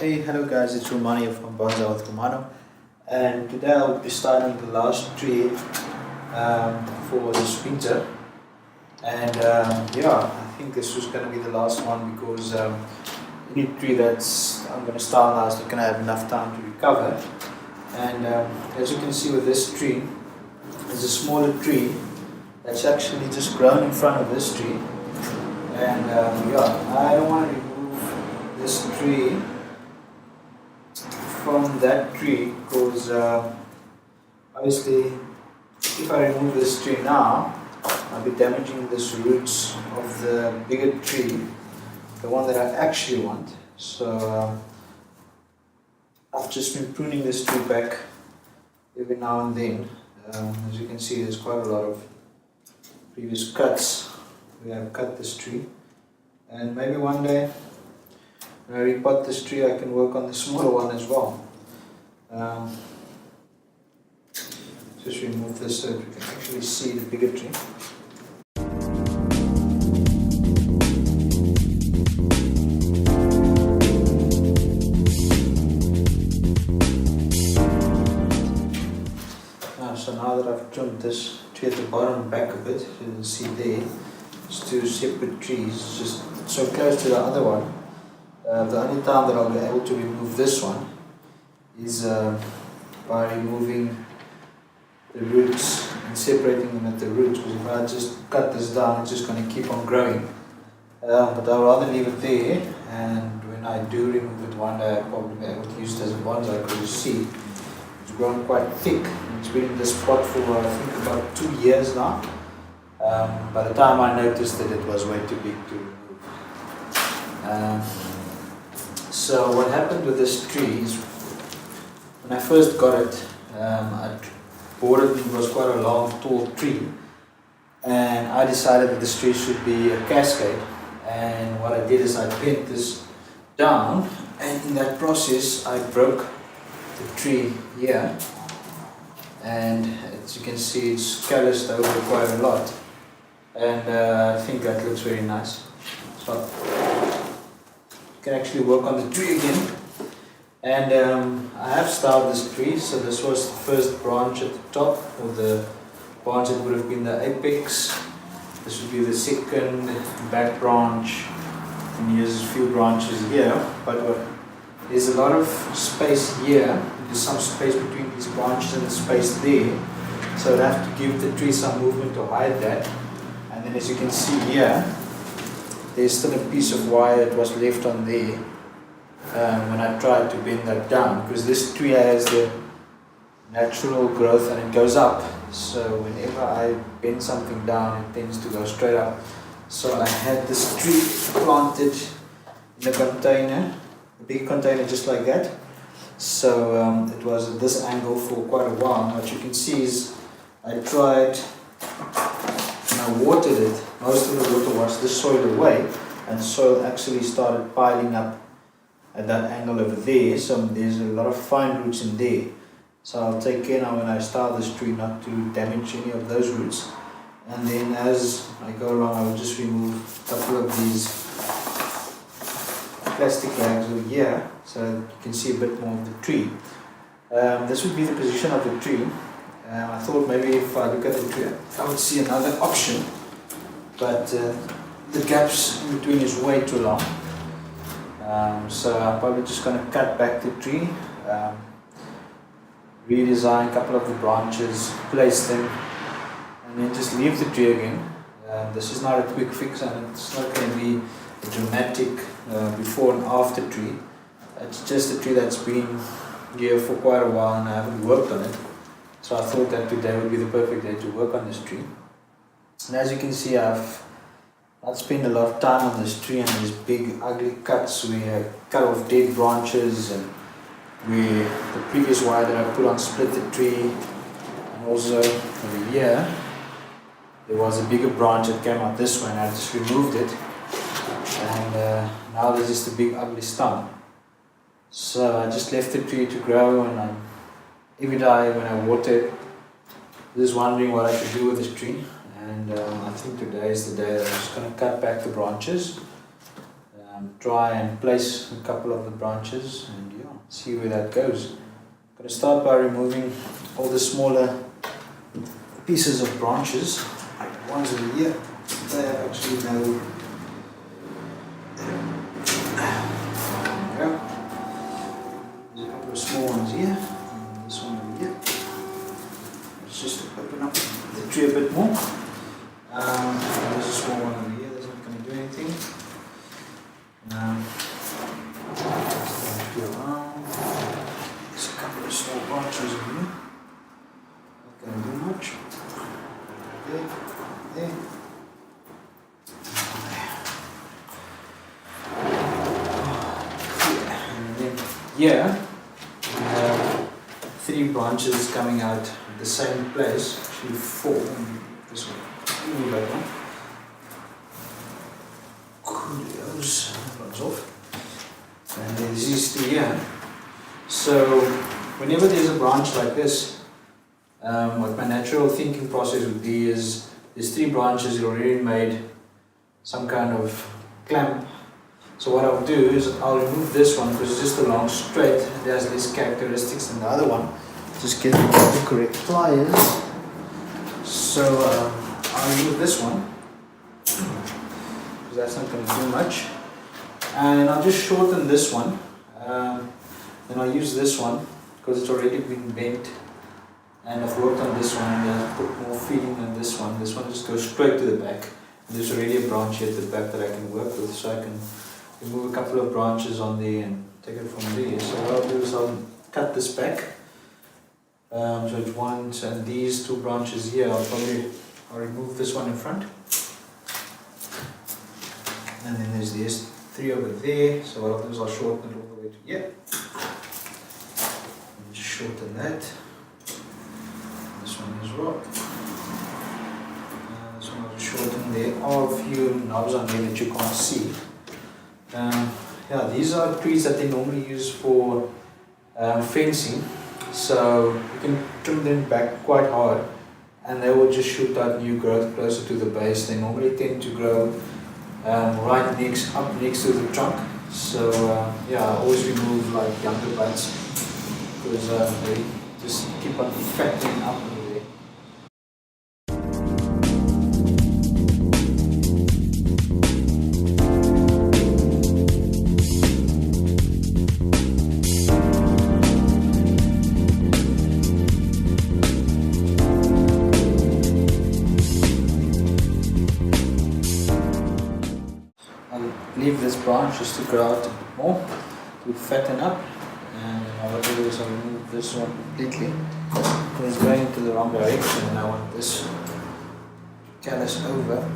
Hey, hello guys, it's Romani from Bonsai with Romano, and today I'll be starting the last tree for this winter. And I think this was going to be the last one because any tree that's I'm going to start now is not going to have enough time to recover. And as you can see with this tree, it's a smaller tree that's actually just grown in front of this tree. And I don't want to remove this tree from that tree because obviously if I remove this tree now I'll be damaging the roots of the bigger tree, the one that I actually want. So I've just been pruning this tree back every now and then. As you can see, there's quite a lot of previous cuts. We have cut this tree, and maybe one day when I repot this tree I can work on the smaller one as well. Just remove this so that we can actually see the bigger tree. So now that I've trimmed this tree at the bottom back a bit, you can see there, it's two separate trees, just so close to the other one. The only time that I'll be able to remove this one is by removing the roots and separating them at the roots, because if I just cut this down it's just going to keep on growing. But I'll rather leave it there, and when I do remove it one day I'll probably be able to use it as a bonsai, because you see it's grown quite thick. It's been in this pot for I think about 2 years now. By the time I noticed that it was way too big to remove. So what happened with this tree is, when I first got it, I bought it. It was quite a long, tall tree, and I decided that this tree should be a cascade. And what I did is I bent this down, and in that process I broke the tree here, and as you can see it's calloused over quite a lot, and I think that looks very nice. So you can actually work on the tree again. And I have styled this tree. So this was the first branch at the top, or the branch that would have been the apex. This would be the second back branch, and here's a few branches here, but there's a lot of space here. There's some space between these branches and the space there, so I'd have to give the tree some movement to hide that. And then as you can see here, there's still a piece of wire that was left on there when I tried to bend that down, because this tree has the natural growth and it goes up, so whenever I bend something down it tends to go straight up. So I had this tree planted in a container, a big container just like that. So it was at this angle for quite a while. And what you can see is I tried, when I watered it, most of the water washed the soil away, and soil actually started piling up at that angle over there. So there's a lot of fine roots in there. So I'll take care now when I start this tree not to damage any of those roots. And then as I go along I will just remove a couple of these plastic bags over here so that you can see a bit more of the tree. This would be the position of the tree. I thought maybe if I look at the tree I would see another option, but the gaps in between is way too long. So I'm probably just going to cut back the tree, redesign a couple of the branches, place them, and then just leave the tree again. This is not a quick fix, and it's not going to be a dramatic before and after tree. It's just a tree that's been here for quite a while and I haven't worked on it. So I thought that today would be the perfect day to work on this tree. And as you can see, I've spent a lot of time on this tree, and these big ugly cuts. We cut off dead branches, and the previous wire that I put on split the tree. And also over here there was a bigger branch that came out this way, and I just removed it, and now there's just a big ugly stump. So I just left the tree to grow, and every day when I water it, just wondering what I could do with this tree. And I think today is the day that I'm just going to cut back the branches, try and place a couple of the branches and yeah, see where that goes. I'm going to start by removing all the smaller pieces of branches, like ones over here. They have actually no. There we go. There's a couple of small ones here, and this one over here. It's just to open up the tree a bit more. There's a small one over here, that's not going to do anything. There's a couple of small branches over here. Not going to do much. There, there. And then here we have 3 branches coming out at the same place, actually 4. This one. Move that one. Coolios, that one's off. And there's these 3 here. So, whenever there's a branch like this, what my natural thinking process would be is there's 3 branches, you already made some kind of clamp. So what I'll do is I'll remove this one because it's just a long straight, it has less characteristics than the other one. Just get the correct pliers. So I'll remove this one because that's not going to do much. And I'll just shorten this one. Then I'll use this one because it's already been bent. And I've worked on this one and I've put more feeding on this one. This one just goes straight to the back. And there's already a branch here at the back that I can work with, so I can remove a couple of branches on there and take it from there. So what I'll do is I'll cut this back. So it's one, and these 2 branches here, I'll remove this one in front. And then there's these 3 over there. So what I'll do is I'll shorten it all the way to here. And just shorten that. This one as well. This one I'll shorten. There are a few knobs on there that you can't see. Yeah, these are trees that they normally use for fencing. So you can trim them back quite hard and they will just shoot out new growth closer to the base. They normally tend to grow right up next to the trunk. So yeah, I always remove like younger buds because they just keep on fattening up over there. Leave this branch just to grow out a bit more, to fatten up, and what I'll do is I'll remove this one completely because it's going into the wrong direction and I want this callus over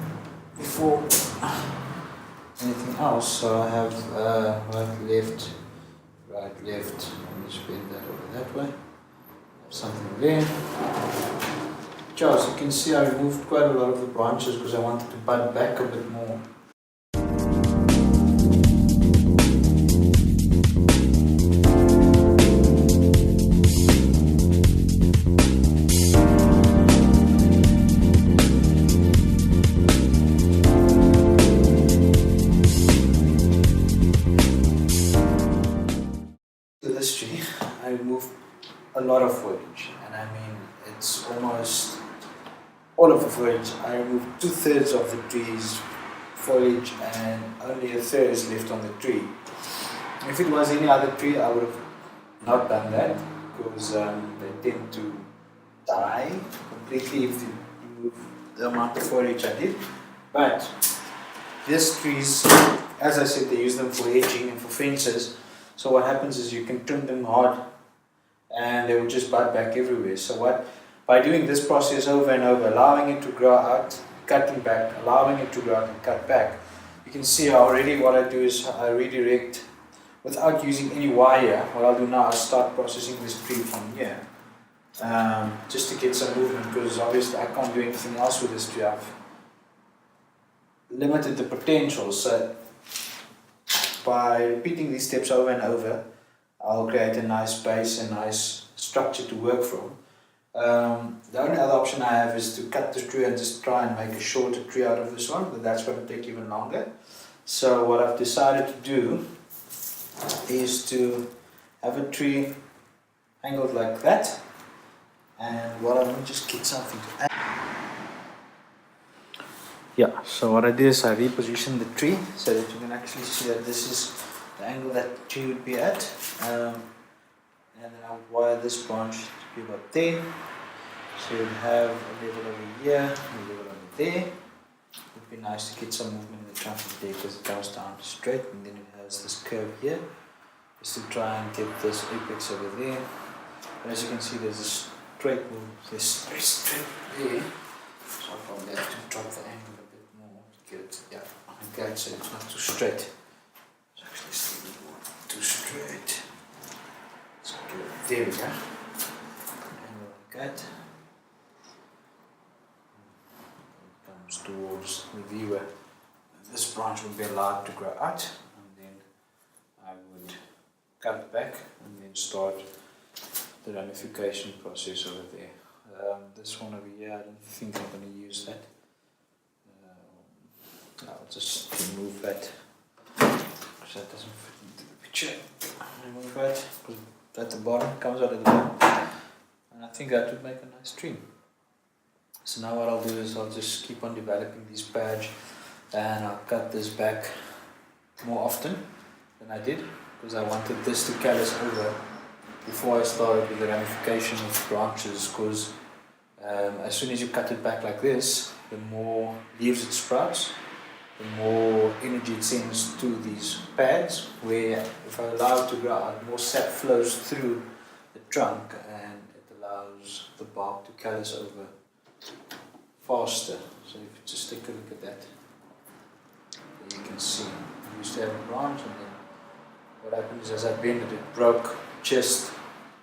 before anything else. So I have right, left, and just bend that over that way. Something there. As you can see, I removed quite a lot of the branches because I wanted to bud back a bit more. This tree, I removed a lot of foliage, and I mean it's almost all of the foliage. I removed 2/3 of the tree's foliage and only 1/3 is left on the tree. If it was any other tree, I would have not done that because they tend to die completely if you remove the amount of foliage I did. But these trees, as I said, they use them for hedging and for fences. So what happens is you can trim them hard and they will just bud back everywhere. So by doing this process over and over, allowing it to grow out, cutting back, allowing it to grow out and cut back, you can see already what I do is I redirect without using any wire. What I'll do now is start processing this tree from here just to get some movement because obviously I can't do anything else with this tree. I've limited the potential. So by repeating these steps over and over, I'll create a nice base, a nice structure to work from. The only other option I have is to cut this tree and just try and make a shorter tree out of this one, but that's going to take even longer. So what I've decided to do is to have a tree angled like that, and what I'm going to just get something to add. Yeah, so what I did is I repositioned the tree so that you can actually see that this is the angle that the tree would be at, and then I'll wire this branch to be about there. So you'd have a level over here, a level over there. It would be nice to get some movement in the trunk there because it goes down straight, and then it has this curve here, just to try and get this apex over there. But as you can see, there's a straight move, this very straight there. So I'll probably have to drop the angle a bit more to get it, yeah, like that, so it's not too straight. It's actually still too straight. So there we go. Angle like that. Comes towards the viewer. This branch would be allowed to grow out, and then I would cut it back and then start the ramification process over there. This one over here, I don't think I'm going to use that. I'll just remove that because that doesn't fit into the picture. Remove that because at the bottom comes out of the bottom, and I think that would make a nice tree. So now what I'll do is I'll just keep on developing this badge, and I'll cut this back more often than I did because I wanted this to callus over before I started with the ramification of branches, because as soon as you cut it back like this, the more leaves it sprouts, the more energy it sends to these pads, where if I allow it to grow out, more sap flows through the trunk and it allows the bark to callus over faster. So if you just take a look at that, you can see I used to have a branch, and then what happened is as I bent it broke just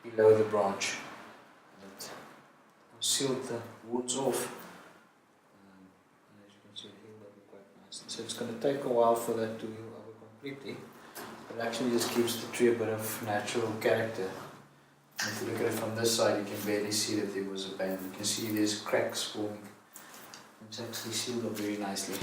below the branch, and it sealed the wounds off, and as you can see it healed over quite nicely. So it's going to take a while for that to heal over completely, but actually this gives the tree a bit of natural character. And if you look at it from this side, you can barely see that there was a bend. You can see there's cracks forming. It's actually sealed up very nicely.